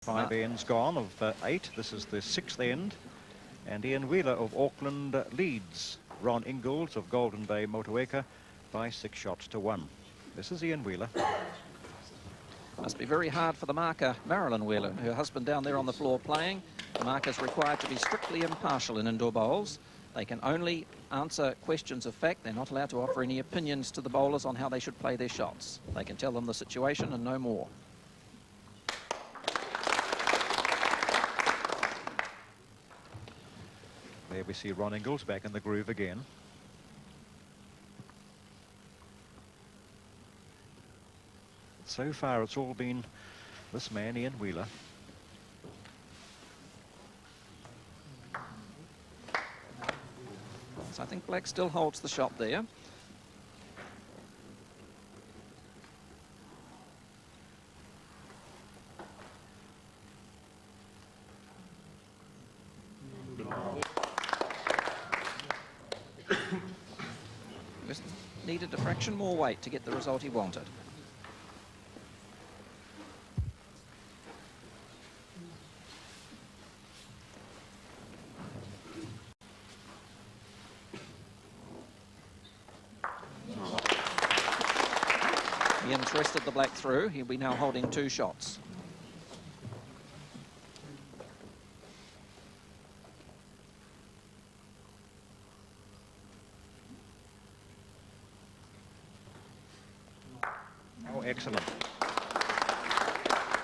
5 ends gone of 8. This is the 6th end. And Ian Wheeler of Auckland leads Ron Inglis of Golden Bay Motueka by 6 shots to 1. This is Ian Wheeler. Must be very hard for the marker, Marilyn Wheeler, her husband down there on the floor playing. The marker's required to be strictly impartial in indoor bowls. They can only answer questions of fact. They're not allowed to offer any opinions to the bowlers on how they should play their shots. They can tell them the situation and no more. There we see Ron Inglis back in the groove again. So far it's all been this man, Ian Wheeler. So I think black still holds the shot there. Just needed a fraction more weight to get the result he wanted. Ian's rested the black through. He'll be now holding 2 shots. Oh, excellent.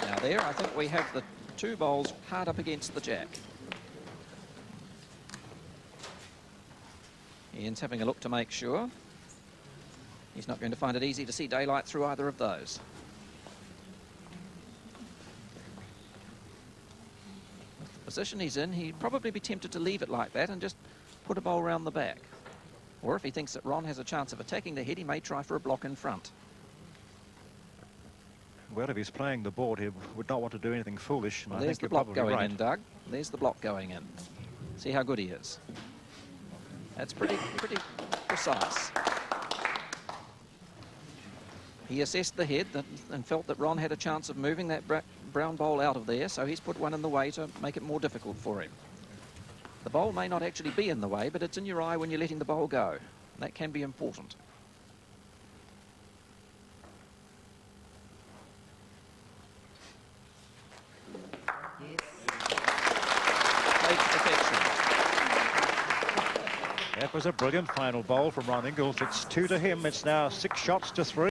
Now there, I think we have the 2 bowls hard up against the jack. Ian's having a look to make sure. He's not going to find it easy to see daylight through either of those. With the position he's in, he'd probably be tempted to leave it like that and just put a bowl round the back. Or if he thinks that Ron has a chance of attacking the head, he may try for a block in front. Well, if he's playing the board, he would not want to do anything foolish. And Well, I there's think the you're block probably going right. in, Doug. There's the block going in. See how good he is. That's pretty precise. He assessed the head and felt that Ron had a chance of moving that brown bowl out of there, so he's put one in the way to make it more difficult for him. The bowl may not actually be in the way, but it's in your eye when you're letting the bowl go. That can be important. Played to perfection. That was a brilliant final bowl from Ron Inglis. It's 2 to him. It's now 6 shots to 3.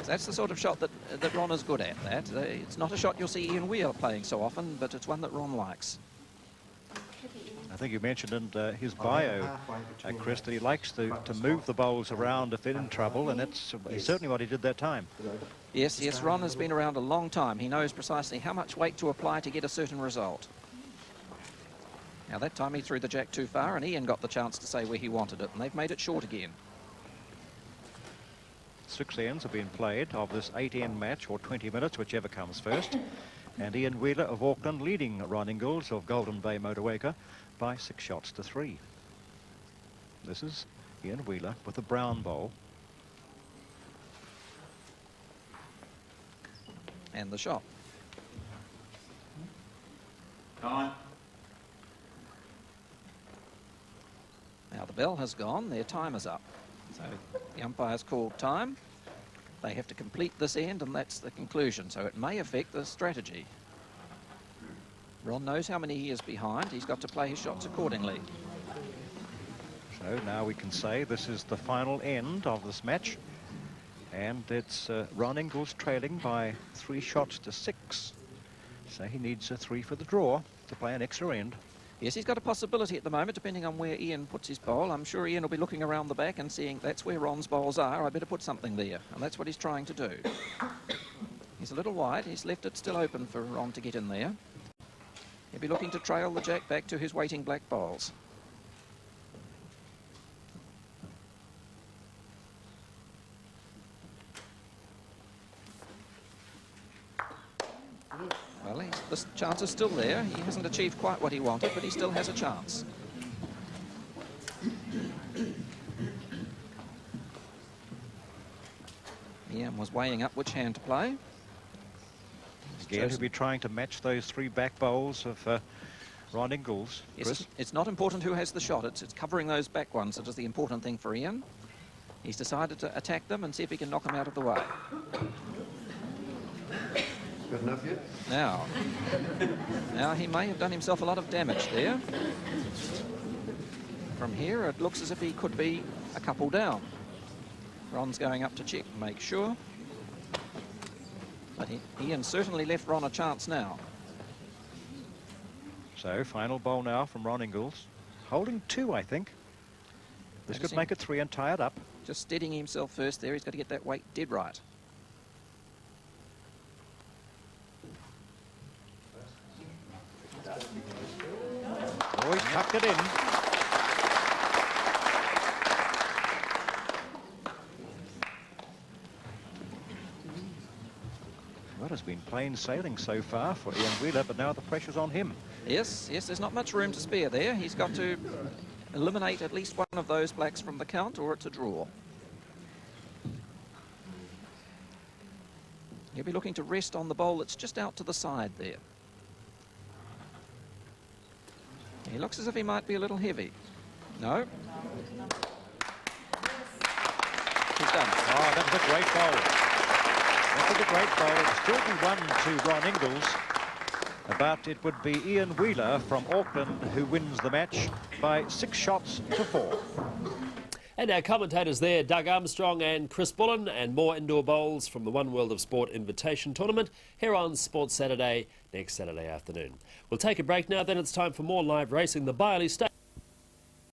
That's the sort of shot that Ron is good at. It's not a shot you'll see Ian Wheeler playing so often, but it's one that Ron likes. I think you mentioned in his bio, Chris, that he likes to move the bowls around if they're in trouble, and that's certainly what he did that time. Yes, Ron has been around a long time. He knows precisely how much weight to apply to get a certain result. Now that time he threw the jack too far, and Ian got the chance to say where he wanted it, and they've made it short again. 6 ends have been played of this 8-end match, or 20 minutes, whichever comes first. And Ian Wheeler of Auckland leading Ron Inglis of Golden Bay Motueka by 6 shots to 3. This is Ian Wheeler with a brown bowl. And the shot. Time. Now the bell has gone, their time is up. So the umpire's called time. They have to complete this end, and that's the conclusion. So it may affect the strategy. Ron knows how many he is behind. He's got to play his shots accordingly. So now we can say this is the final end of this match. And it's Ron Inglis trailing by 3 shots to 6. So he needs a 3 for the draw to play an extra end. Yes, he's got a possibility at the moment, depending on where Ian puts his bowl. I'm sure Ian will be looking around the back and seeing that's where Ron's bowls are. I better put something there. And that's what he's trying to do. He's a little wide. He's left it still open for Ron to get in there. He'll be looking to trail the jack back to his waiting black bowls. Well, the chance is still there. He hasn't achieved quite what he wanted, but he still has a chance. Ian was weighing up which hand to play. He's again, who'll be trying to match those 3 back bowls of Ron Inglis. Yes, it's not important who has the shot. It's covering those back ones that is the important thing for Ian. He's decided to attack them and see if he can knock them out of the way. Good enough yet? Now he may have done himself a lot of damage there. From here, it looks as if he could be a couple down. Ron's going up to check and make sure. But Ian certainly left Ron a chance now. So, final bowl now from Ron Inglis. Holding 2, I think. This could make it 3 and tie it up. Just steadying himself first there. He's got to get that weight dead right. Oh, he's tucked it in. Well, it's been plain sailing so far for Ian Wheeler, but now the pressure's on him. Yes, there's not much room to spare there. He's got to eliminate at least one of those blacks from the count, or it's a draw. He'll be looking to rest on the bowl that's just out to the side there. He looks as if he might be a little heavy. No. He's done. Oh, that was a great bowl. That was a great bowl. It'd still be 1 to Ron Inglis, but it would be Ian Wheeler from Auckland who wins the match by 6 shots to 4. And our commentators there, Doug Armstrong and Chris Bullen, and more indoor bowls from the One World of Sport Invitation Tournament here on Sports Saturday next Saturday afternoon. We'll take a break now, then it's time for more live racing. The Byerley Stakes